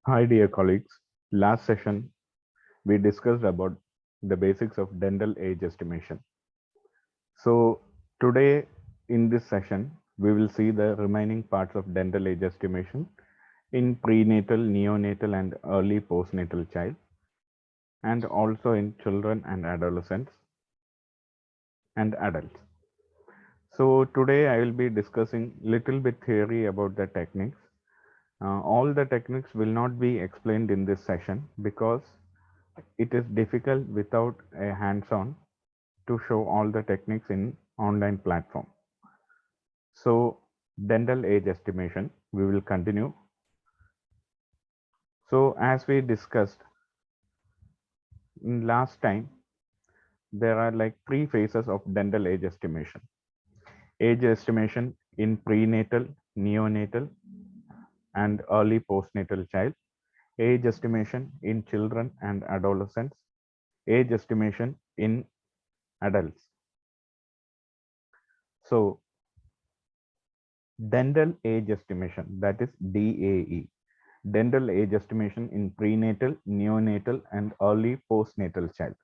Hi, dear colleagues. Last session, we discussed about the basics of dental age estimation. So, today in this session, we will see the remaining parts of dental age estimation in prenatal, neonatal, and early postnatal child, and also in children and adolescents and adults. So, today I will be discussing little bit theory about the techniques. All the techniques will not be explained in this session because it is difficult without a hands-on to show all the techniques in online platform. So dental age estimation, we will continue. So as we discussed in last time, there are like three phases of dental age estimation. Age estimation in prenatal, neonatal, and early postnatal child. Age estimation in children and adolescents. Age estimation in adults. So dental age estimation, that is DAE, dental age estimation in prenatal, neonatal, and early postnatal child.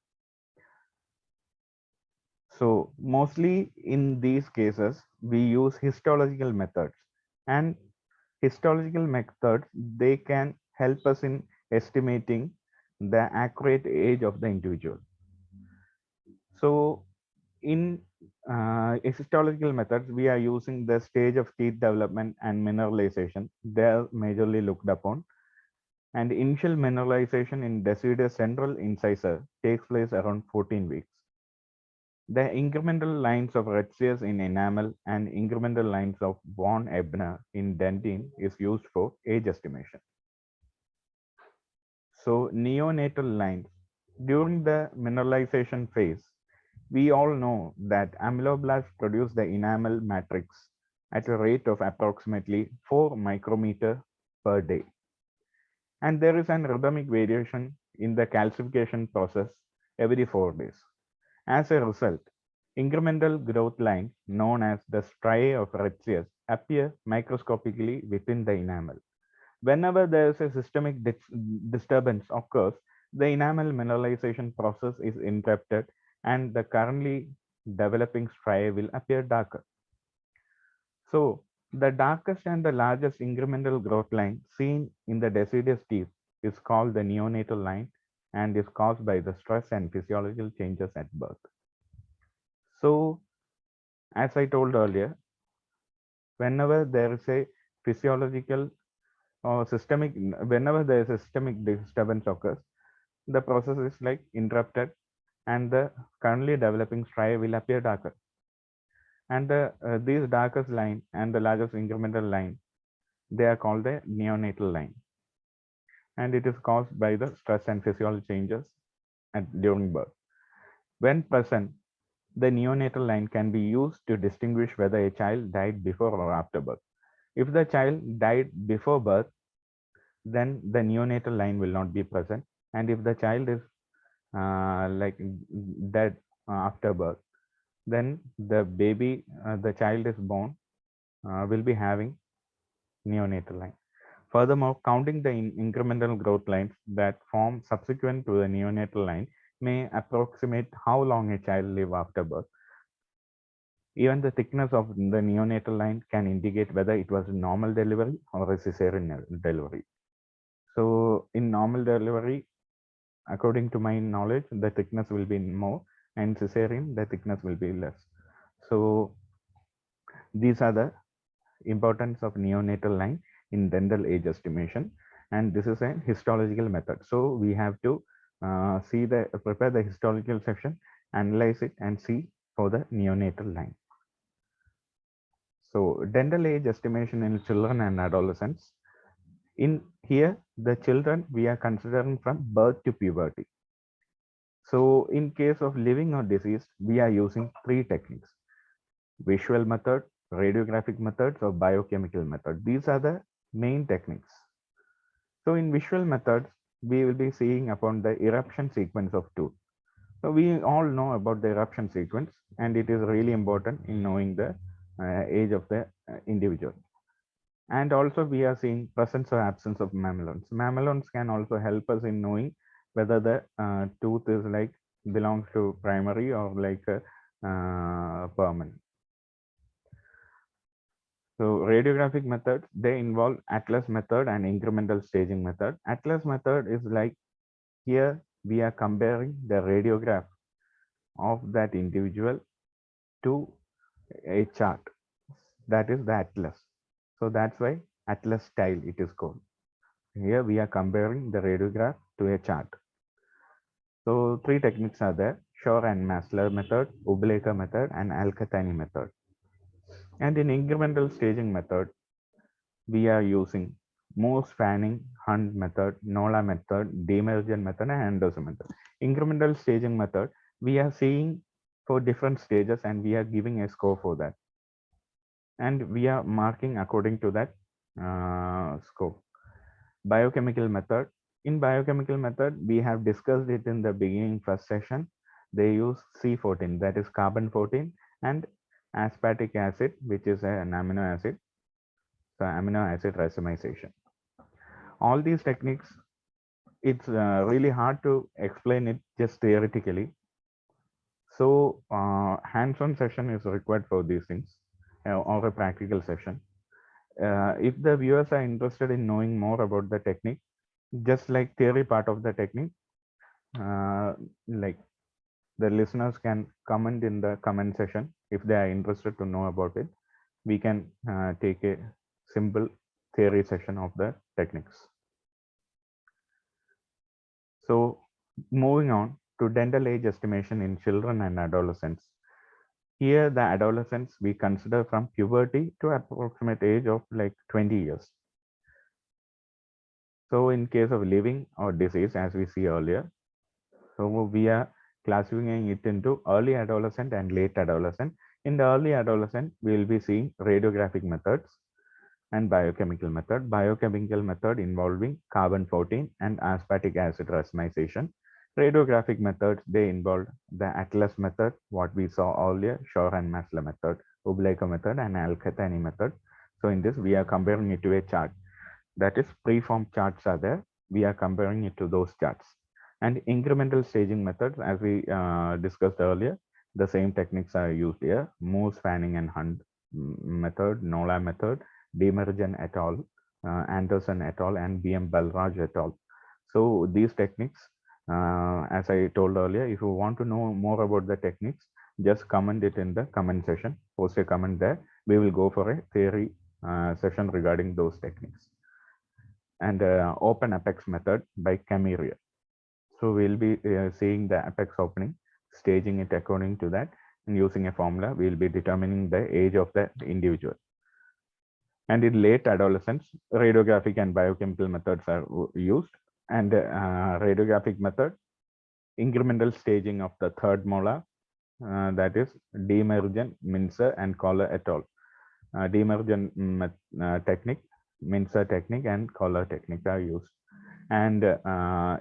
So mostly in these cases, we use histological methods, and histological methods, they can help us in estimating the accurate age of the individual. So in histological methods, we are using the stage of teeth development and mineralization. They are majorly looked upon. And initial mineralization in deciduous central incisor takes place around 14 weeks. The incremental lines of Retzius in enamel and incremental lines of von Ebner in dentine is used for age estimation. So neonatal lines. During the mineralization phase, we all know that amyloblasts produce the enamel matrix at a rate of approximately 4 micrometer per day. And there is an rhythmic variation in the calcification process every 4 days. As a result, incremental growth lines known as the striae of Retzius appear microscopically within the enamel. Whenever there is a systemic disturbance occurs, the enamel mineralization process is interrupted and the currently developing striae will appear darker. So the darkest and the largest incremental growth line seen in the deciduous teeth is called the neonatal line and is caused by the stress and physiological changes at birth. So as I told earlier, whenever there is a physiological or systemic, whenever there is a systemic disturbance occurs, the process is like interrupted and the currently developing striae will appear darker. And these darkest line and the largest incremental line, they are called the neonatal line. And it is caused by the stress and physiological changes during birth. When present, the neonatal line can be used to distinguish whether a child died before or after birth. If the child died before birth, then the neonatal line will not be present. And if the child is like dead after birth, then the baby, the child is born, will be having neonatal line. Furthermore, counting the incremental growth lines that form subsequent to the neonatal line may approximate how long a child live after birth. Even the thickness of the neonatal line can indicate whether it was a normal delivery or a cesarean delivery. So in normal delivery, according to my knowledge, the thickness will be more, and cesarean, the thickness will be less. So these are the importance of neonatal line in dental age estimation, and this is a histological method. So we have to prepare the histological section, analyze it, and see for the neonatal line. So dental age estimation in children and adolescents. In here, the children we are considering from birth to puberty. So in case of living or deceased, we are using three techniques: visual method, radiographic methods, or biochemical method. These are the main techniques. So in visual methods, we will be seeing upon the eruption sequence of tooth. So we all know about the eruption sequence, and it is really important in knowing the age of the individual. And also we are seeing presence or absence of mamelons. Mamelons can also help us in knowing whether the tooth is like belongs to primary or like permanent. So radiographic methods, they involve Atlas method and incremental staging method. Atlas method is like, here we are comparing the radiograph of that individual to a chart. That is the Atlas. So that's why Atlas style it is called. Here we are comparing the radiograph to a chart. So three techniques are there: Shore and Maslach method, Ubleker method, and Al-Khattani method. And in incremental staging method, we are using Morse, Fanning, Hunt method, Nola method, Demergen method, and Anderson method. Incremental staging method, we are seeing for different stages and we are giving a score for that. And we are marking according to that score. Biochemical method. In biochemical method, we have discussed it in the beginning first session. They use C14, that is carbon 14, and aspartic acid, which is an amino acid. So amino acid racemization. All these techniques, it's really hard to explain it just theoretically. So hands-on session is required for these things, or a practical session. If the viewers are interested in knowing more about the technique, just like theory part of the technique, like the listeners can comment in the comment section if they are interested to know about it. We can take a simple theory session of the techniques. So moving on to dental age estimation in children and adolescents. Here the adolescents we consider from puberty to approximate age of like 20 years. So in case of living or disease, as we see earlier, so we are classifying it into early adolescent and late adolescent. In the early adolescent, we will be seeing radiographic methods and biochemical method. Biochemical method involving carbon 14 and aspartic acid racemization. Radiographic methods, they involve the Atlas method, what we saw earlier, Shore and Maslach method, Ubleker method, and Al-Khattani method. So in this, we are comparing it to a chart. That is, preformed charts are there. We are comparing it to those charts. And incremental staging methods, as we discussed earlier, the same techniques are used here. Morse, Fanning, and Hunt method, Nola method, Demergen et al., Anderson et al., and B.M. Balraj et al. So these techniques, as I told earlier, if you want to know more about the techniques, just comment it in the comment section. Post a comment there. We will go for a theory session regarding those techniques. And open apex method by Camiria. So we'll be seeing the apex opening, staging it according to that, and using a formula, we'll be determining the age of the individual. And in late adolescence, radiographic and biochemical methods are used. And radiographic method, incremental staging of the third molar, that is Demergen, Mincer, and Collar et al. Demergen technique, Mincer technique, and Collar technique are used. And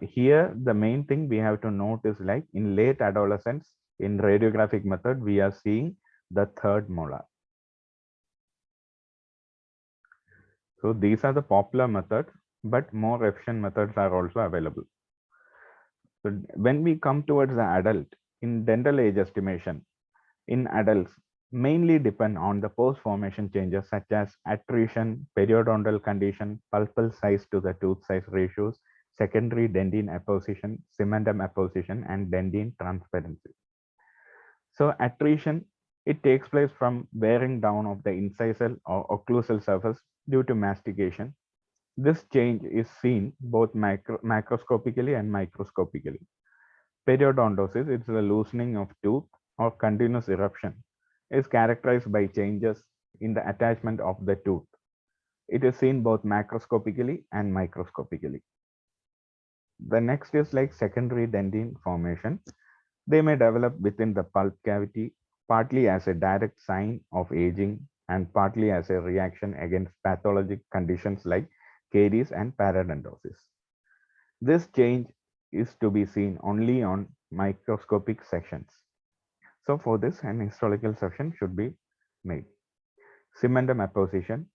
here, the main thing we have to note is like in late adolescence, in radiographic method, we are seeing the third molar. So these are the popular methods, but more efficient methods are also available. So when we come towards the adult, in dental age estimation, in adults, mainly depend on the post-formation changes such as attrition, periodontal condition, pulpal size to the tooth size ratios, secondary dentine apposition, cementum apposition, and dentine transparency. So attrition, it takes place from wearing down of the incisal or occlusal surface due to mastication. This change is seen both macroscopically and microscopically. Periodontosis, it's the loosening of tooth or continuous eruption, is characterized by changes in the attachment of the tooth. It is seen both macroscopically and microscopically. The next is like secondary dentine formation. They may develop within the pulp cavity, partly as a direct sign of aging and partly as a reaction against pathologic conditions like caries and parodontosis. This change is to be seen only on microscopic sections. So for this, an histological section should be made. Cementum apposition.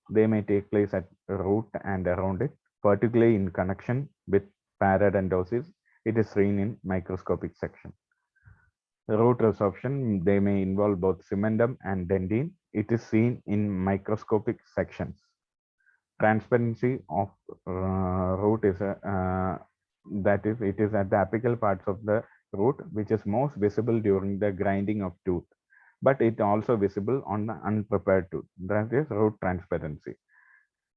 They may take place at root and around it, particularly in connection with parodontosis. It is seen in microscopic section. Root resorption, they may involve both cementum and dentine. It is seen in microscopic sections. Transparency of root is that is, it is at the apical parts of the root, which is most visible during the grinding of tooth, but it also visible on the unprepared tooth. That is root transparency.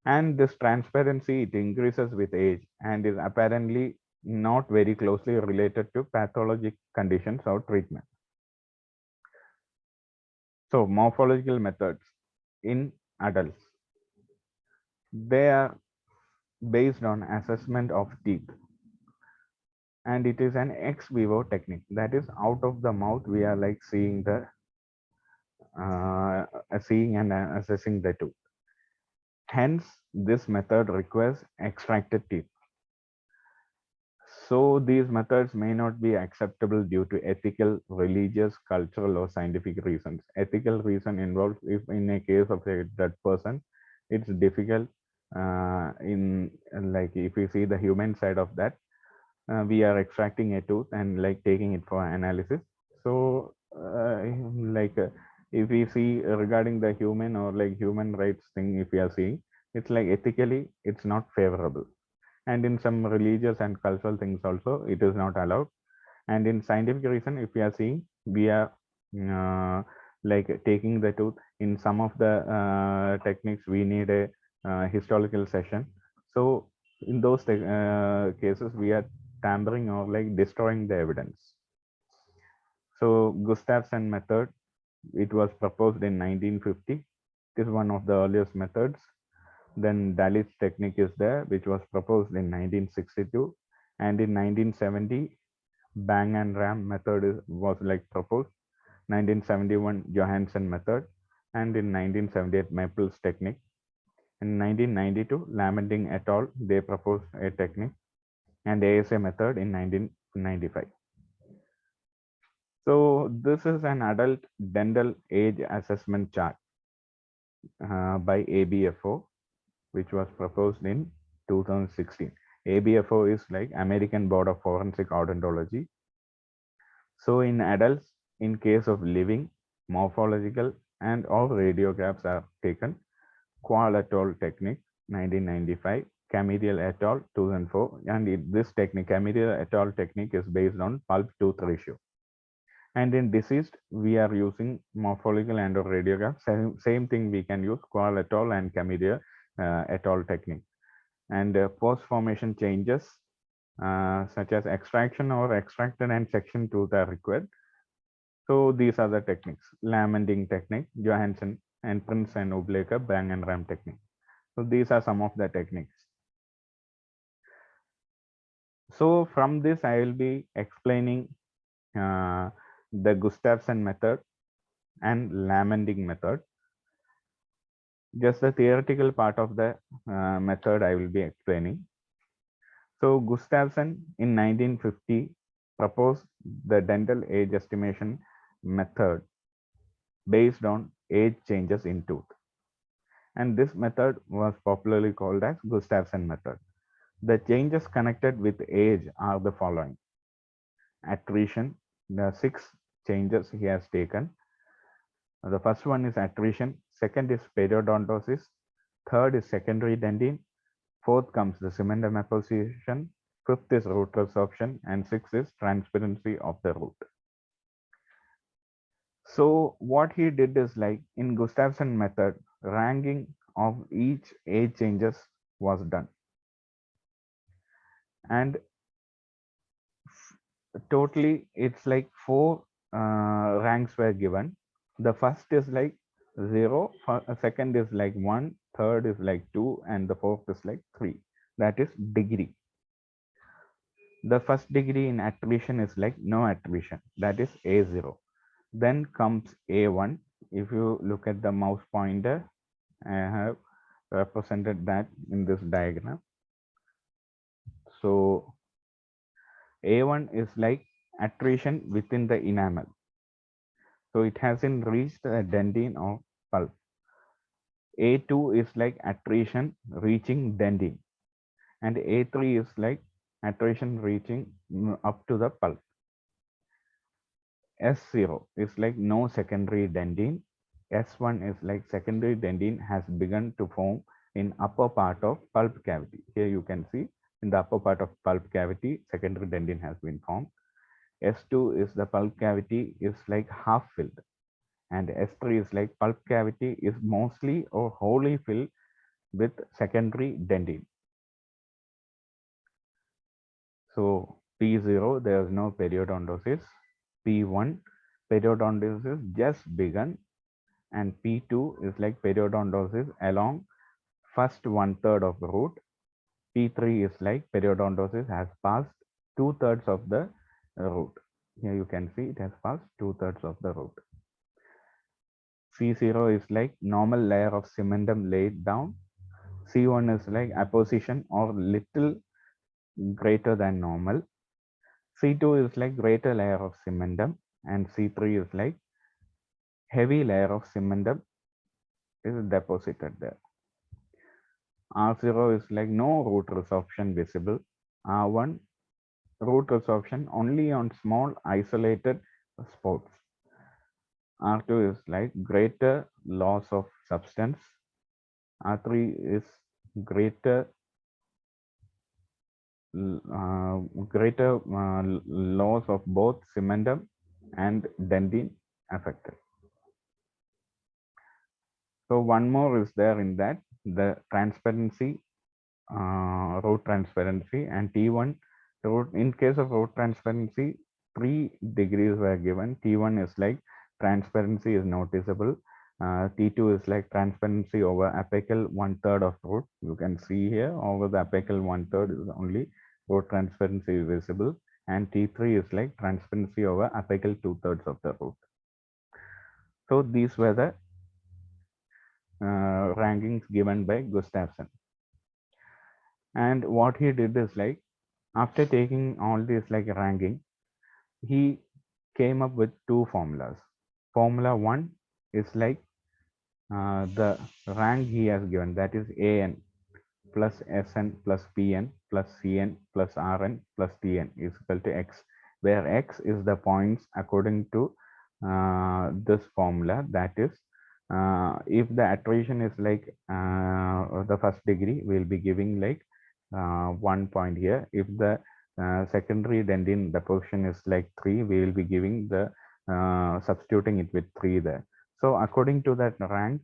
And this transparency, it increases with age and is apparently not very closely related to pathologic conditions or treatment. So morphological methods in adults, they are based on assessment of teeth, and it is an ex vivo technique. That is, out of the mouth we are like seeing the seeing and assessing the tooth. Hence this method requires extracted teeth. So these methods may not be acceptable due to ethical, religious, cultural, or scientific reasons. Ethical reason involves if in a case of a dead person, it's difficult. In like if you see the human side of that, we are extracting a tooth and like taking it for analysis. So like if we see regarding the human or like human rights thing, if we are seeing, it's like ethically it's not favorable, and in some religious and cultural things also it is not allowed. And in scientific reason, if we are seeing, we are like taking the tooth. In some of the techniques we need a historical session. So in those cases we are tampering or like destroying the evidence. So Gustafson method, it was proposed in 1950. It is one of the earliest methods. Then Dalit's technique is there, which was proposed in 1962, and in 1970, Bang and Ram method was like proposed. 1971, Johansson method, and in 1978, Maple's technique. In 1992, Lamenting et al. They proposed a technique, and ASA method in 1995. So this is an adult dental age assessment chart by ABFO, which was proposed in 2016. ABFO is like American Board of Forensic Odontology. So in adults, in case of living, morphological and or radiographs are taken. Qual et al. Technique, 1995. Cameriel et al. 2004. And this technique, Cameriel et al. Technique is based on pulp-tooth ratio. And in deceased, we are using morphological and or radiograph. Same thing we can use Qual et al. And Cameriel et al. Technique. And post-formation changes such as extraction or extracted and section tooth are required. So these are the techniques: lamenting technique, Johansson, and Prince and Ubleker, Bang and Ram technique. So these are some of the techniques. So from this, I will be explaining the Gustafson method and lamenting method. Just the theoretical part of the method I will be explaining. So Gustafson in 1950 proposed the dental age estimation method based on age changes in tooth. And this method was popularly called as Gustafson method. The changes connected with age are the following: attrition, the 6 changes he has taken. The first one is attrition, second is periodontosis, third is secondary dentine, fourth comes the cementum apposition, fifth is root resorption, and sixth is transparency of the root. So what he did is like in Gustafson method, ranking of each age changes was done. And totally it's like 4 ranks were given. The first is like 0, second is like 1, third is like 2, and the fourth is like 3. That is degree. The first degree in attrition is like no attrition, that is A0. Then comes A1. If you look at the mouse pointer, I have represented that in this diagram. So A1 is like attrition within the enamel. So it hasn't reached a dentine or pulp. A2 is like attrition reaching dentine, and A3 is like attrition reaching up to the pulp. S0 is like no secondary dentine. S1 is like secondary dentine has begun to form in upper part of pulp cavity. Here you can see in the upper part of pulp cavity, secondary dentine has been formed. S2 is the pulp cavity is like half filled, and S3 is like pulp cavity is mostly or wholly filled with secondary dentine. So P0, there is no periodontosis. P1, periodontosis just begun, and P2 is like periodontosis along first 1/3 of the root. P3 is like periodontosis has passed 2/3 of the root. Here you can see it has passed 2/3 of the root. C0 is like normal layer of cementum laid down. C1 is like apposition or little greater than normal. C2 is like greater layer of cementum, and C3 is like heavy layer of cementum is deposited there. R0 is like no root resorption visible. R1, root resorption only on small isolated spots. R2 is like greater loss of substance. R3 is greater loss of both cementum and dentine affected. So one more is there in that, the transparency, root transparency, and T1 root. In case of root transparency, 3 degrees were given. T1 is like transparency is noticeable. T2 is like transparency over apical 1/3 of root. You can see here over the apical 1/3 is only root transparency is visible, and T3 is like transparency over apical 2/3 of the root. So these were the rankings given by Gustafson. And what he did is like, after taking all this like ranking, he came up with 2 formulas. Formula 1 is like the rank he has given, that is AN plus Sn plus Pn plus Cn plus Rn plus Tn is equal to X, where X is the points according to this formula. That is, if the attrition is like the first degree, we'll be giving like 1 point here. If the secondary dentine deposition is like 3, we will be giving the substituting it with 3 there. So according to that rank,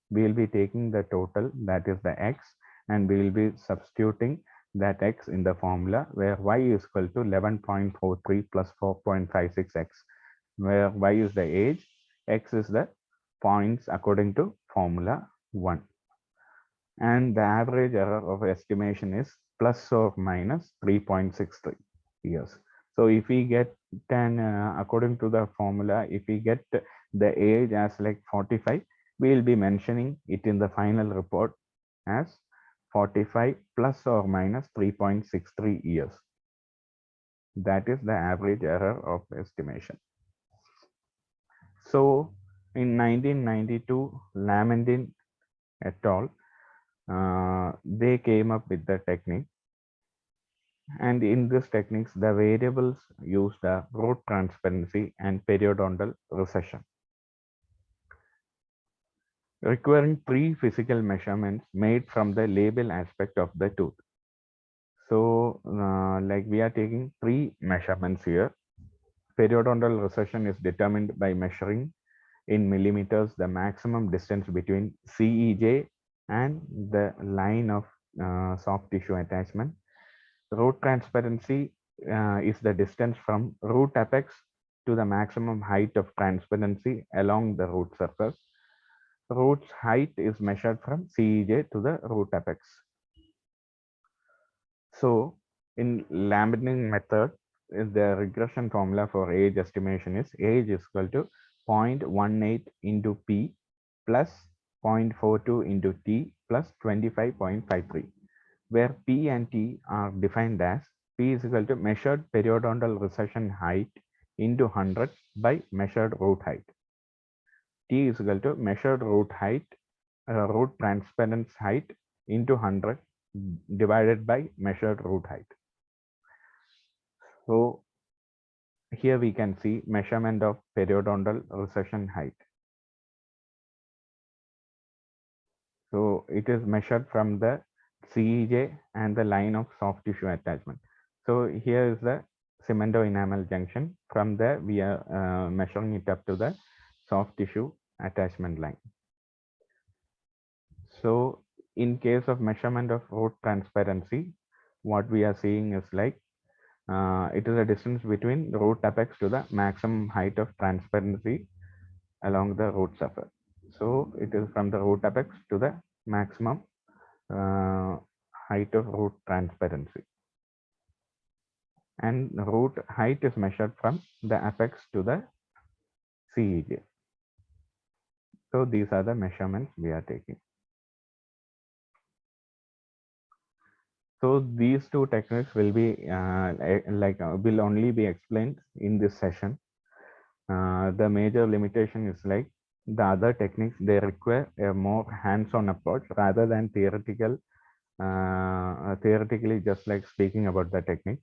we will be taking the total, that is the X, and we will be substituting that X in the formula, where Y is equal to 11.43 plus 4.56X, where Y is the age, X is the points according to formula 1. And the average error of estimation is plus or minus 3.63 years. So if we get according to the formula, if we get the age as like 45, we will be mentioning it in the final report as 45 plus or minus 3.63 years. That is the average error of estimation. So in 1992, Lamendin et al., they came up with the technique. And in this techniques, the variables used are root transparency and periodontal recession, requiring 3 physical measurements made from the label aspect of the tooth. So like we are taking 3 measurements here. Periodontal recession is determined by measuring in millimeters the maximum distance between CEJ and the line of soft tissue attachment. Root transparency is the distance from root apex to the maximum height of transparency along the root surface. Root's height is measured from CEJ to the root apex. So in Lamendin method, the regression formula for age estimation is age is equal to 0.18 into P plus 0.42 into T plus 25.53, where P and T are defined as P is equal to measured periodontal recession height into 100 by measured root height. T is equal to measured root height root transparent height into 100 divided by measured root height. So here we can see measurement of periodontal recession height. So it is measured from the CEJ and the line of soft tissue attachment. So here is the cemento-enamel junction. From there, we are measuring it up to the soft tissue attachment line. So in case of measurement of root transparency, what we are seeing is like it is a distance between the root apex to the maximum height of transparency along the root surface. So it is from the root apex to the maximum height of root transparency. And root height is measured from the apex to the CEJ. So these are the measurements we are taking. So these two techniques will be will only be explained in this session. The major limitation is like the other techniques, they require a more hands-on approach rather than theoretically just like speaking about the technique.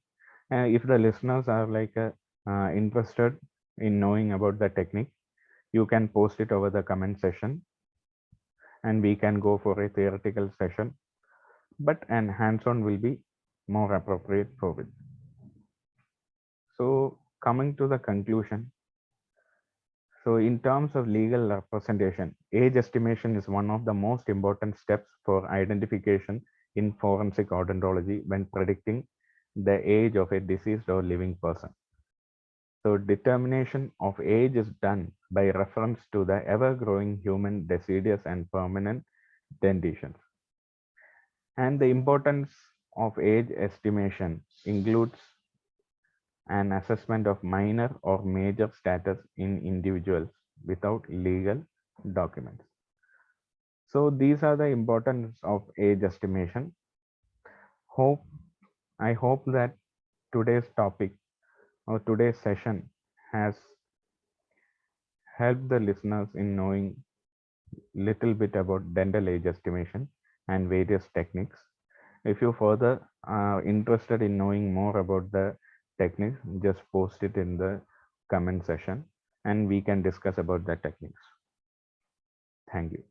If the listeners are like interested in knowing about the technique, you can post it over the comment section and we can go for a theoretical session, but an hands-on will be more appropriate for it. So coming to the conclusion, so in terms of legal representation, age estimation is one of the most important steps for identification in forensic odontology when predicting the age of a deceased or living person. So determination of age is done by reference to the ever-growing human deciduous and permanent dentitions. And the importance of age estimation includes an assessment of minor or major status in individuals without legal documents. So these are the importance of age estimation. I hope that today's topic or today's session has helped the listeners in knowing little bit about dental age estimation and various techniques. If you further are interested in knowing more about the techniques, just post it in the comment section and we can discuss about the techniques. Thank you.